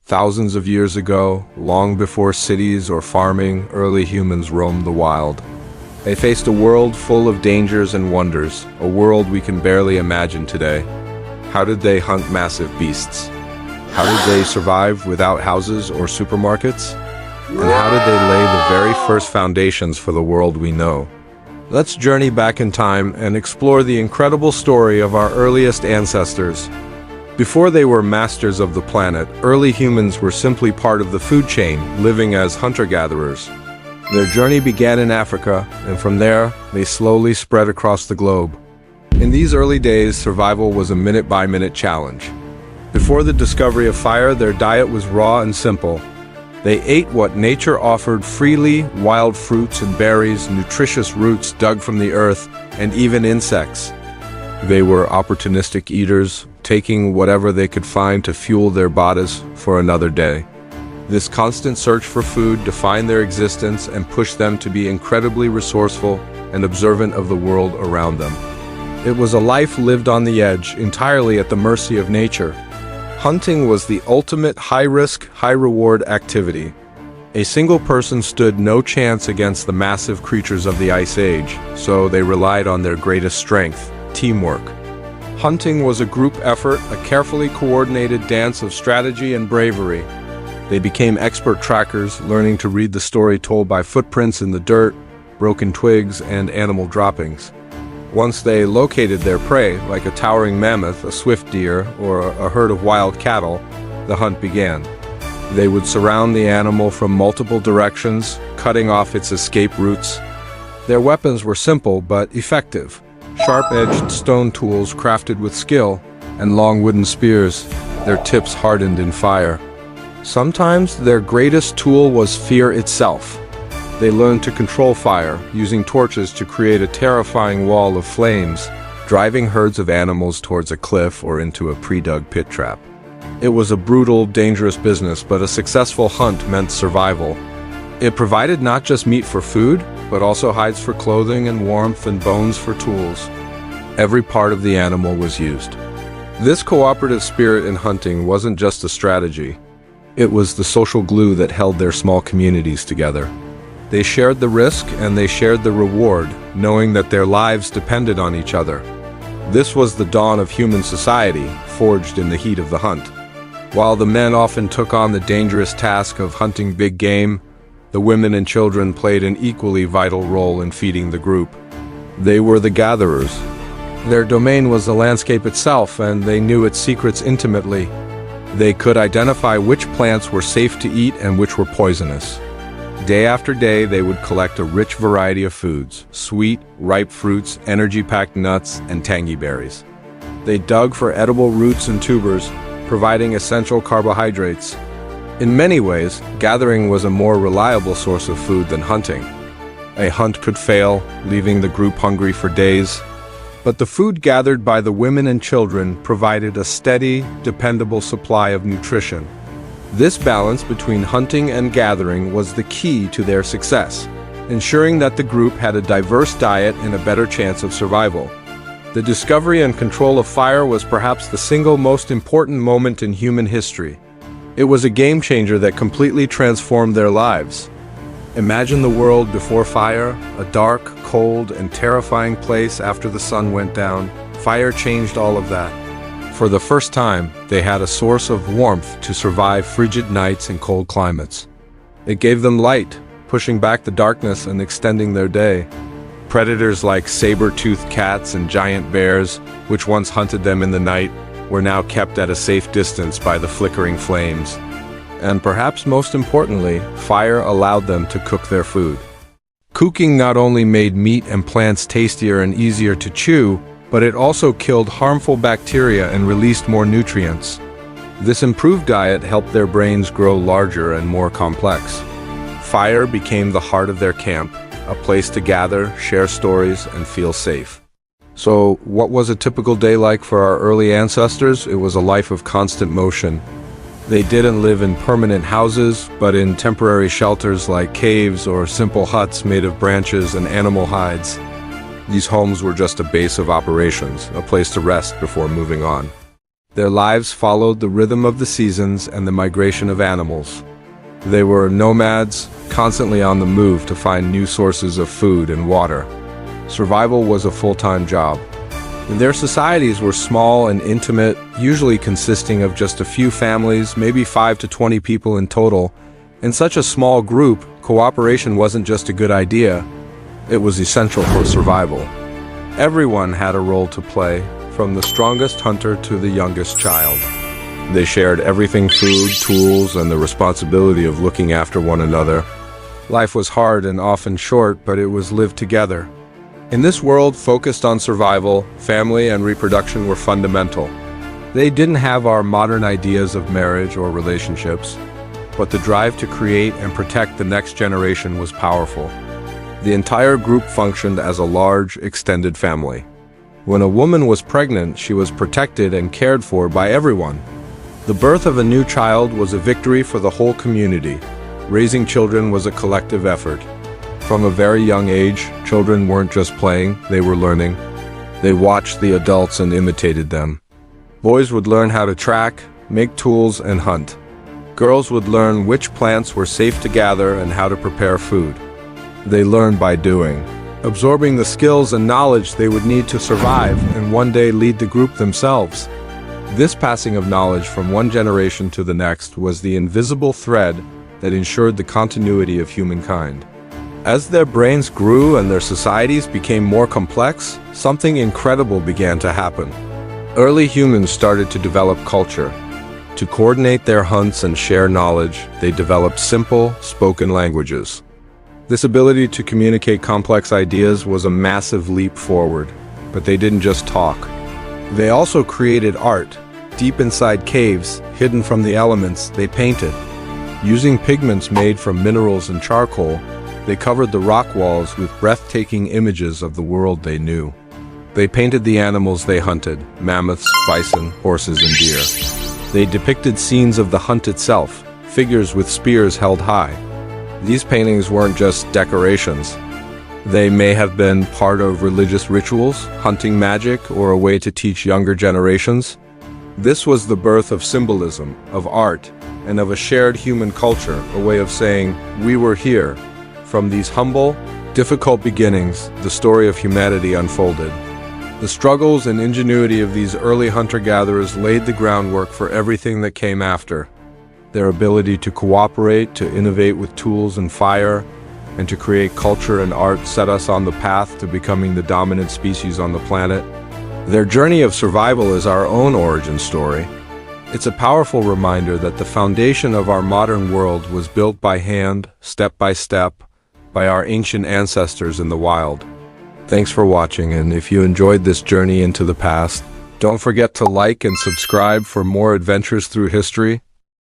Thousands of years ago, long before cities or farming, early humans roamed the wild. They faced a world full of dangers and wonders, a world we can barely imagine today. How did they hunt massive beasts? How did they survive without houses or supermarkets? And how did they lay the very first foundations for the world we know? Let's journey back in time and explore the incredible story of our earliest ancestors. Before they were masters of the planet, early humans were simply part of the food chain, living as hunter-gatherers. Their journey began in Africa, and from there, they slowly spread across the globe. In these early days, survival was a minute-by-minute challenge. Before the discovery of fire, their diet was raw and simple. They ate what nature offered freely: wild fruits and berries, nutritious roots dug from the earth, and even insects. They were opportunistic eaters, taking whatever they could find to fuel their bodies for another day. This constant search for food defined their existence and pushed them to be incredibly resourceful and observant of the world around them. It was a life lived on the edge, entirely at the mercy of nature. Hunting was the ultimate high-risk, high-reward activity. A single person stood no chance against the massive creatures of the Ice Age, so they relied on their greatest strength: teamwork. Hunting was a group effort, a carefully coordinated dance of strategy and bravery. They became expert trackers, learning to read the story told by footprints in the dirt, broken twigs, and animal droppings. Once they located their prey, like a towering mammoth, a swift deer, or a herd of wild cattle, the hunt began. They would surround the animal from multiple directions, cutting off its escape routes. Their weapons were simple but effective: sharp-edged stone tools crafted with skill, and long wooden spears, their tips hardened in fire. Sometimes their greatest tool was fear itself. They learned to control fire, using torches to create a terrifying wall of flames, driving herds of animals towards a cliff or into a pre-dug pit trap. It was a brutal, dangerous business, but a successful hunt meant survival. It provided not just meat for food, but also hides for clothing and warmth and bones for tools. Every part of the animal was used. This cooperative spirit in hunting wasn't just a strategy. It was the social glue that held their small communities together. They shared the risk and they shared the reward, knowing that their lives depended on each other. This was the dawn of human society, forged in the heat of the hunt. While the men often took on the dangerous task of hunting big game, the women and children played an equally vital role in feeding the group. They were the gatherers. Their domain was the landscape itself, and they knew its secrets intimately. They could identify which plants were safe to eat and which were poisonous. Day after day, they would collect a rich variety of foods: sweet, ripe fruits, energy-packed nuts, and tangy berries. They dug for edible roots and tubers, providing essential carbohydrates. In many ways, gathering was a more reliable source of food than hunting. A hunt could fail, leaving the group hungry for days. But the food gathered by the women and children provided a steady, dependable supply of nutrition. This balance between hunting and gathering was the key to their success, ensuring that the group had a diverse diet and a better chance of survival. The discovery and control of fire was perhaps the single most important moment in human history. It was a game changer that completely transformed their lives. Imagine the world before fire, a dark, cold, and terrifying place after the sun went down. Fire changed all of that. For the first time, they had a source of warmth to survive frigid nights and cold climates. It gave them light, pushing back the darkness and extending their day. Predators like saber-toothed cats and giant bears, which once hunted them in the night, were now kept at a safe distance by the flickering flames. And perhaps most importantly, fire allowed them to cook their food. Cooking not only made meat and plants tastier and easier to chew, but it also killed harmful bacteria and released more nutrients. This improved diet helped their brains grow larger and more complex. Fire became the heart of their camp, a place to gather, share stories, and feel safe. So, what was a typical day like for our early ancestors? It was a life of constant motion. They didn't live in permanent houses, but in temporary shelters like caves or simple huts made of branches and animal hides. These homes were just a base of operations, a place to rest before moving on. Their lives followed the rhythm of the seasons and the migration of animals. They were nomads, constantly on the move to find new sources of food and water. Survival was a full-time job. Their societies were small and intimate, usually consisting of just a few families, maybe 5 to 20 people in total. In such a small group, cooperation wasn't just a good idea, it was essential for survival. Everyone had a role to play, from the strongest hunter to the youngest child. They shared everything: food, tools, and the responsibility of looking after one another. Life was hard and often short, but it was lived together. In this world focused on survival, family and reproduction were fundamental. They didn't have our modern ideas of marriage or relationships, but the drive to create and protect the next generation was powerful. The entire group functioned as a large, extended family. When a woman was pregnant, she was protected and cared for by everyone. The birth of a new child was a victory for the whole community. Raising children was a collective effort. From a very young age, children weren't just playing, they were learning. They watched the adults and imitated them. Boys would learn how to track, make tools, and hunt. Girls would learn which plants were safe to gather and how to prepare food. They learned by doing, absorbing the skills and knowledge they would need to survive and one day lead the group themselves. This passing of knowledge from one generation to the next was the invisible thread that ensured the continuity of humankind. As their brains grew and their societies became more complex, something incredible began to happen. Early humans started to develop culture. To coordinate their hunts and share knowledge, they developed simple, spoken languages. This ability to communicate complex ideas was a massive leap forward, but they didn't just talk. They also created art. Deep inside caves, hidden from the elements, they painted. Using pigments made from minerals and charcoal, they covered the rock walls with breathtaking images of the world they knew. They painted the animals they hunted: mammoths, bison, horses, and deer. They depicted scenes of the hunt itself, figures with spears held high. These paintings weren't just decorations. They may have been part of religious rituals, hunting magic, or a way to teach younger generations. This was the birth of symbolism, of art, and of a shared human culture, a way of saying, "We were here." From these humble, difficult beginnings, the story of humanity unfolded. The struggles and ingenuity of these early hunter-gatherers laid the groundwork for everything that came after. Their ability to cooperate, to innovate with tools and fire, and to create culture and art set us on the path to becoming the dominant species on the planet. Their journey of survival is our own origin story. It's a powerful reminder that the foundation of our modern world was built by hand, step by step, by our ancient ancestors in the wild. Thanks for watching, and if you enjoyed this journey into the past, don't forget to like and subscribe for more adventures through history.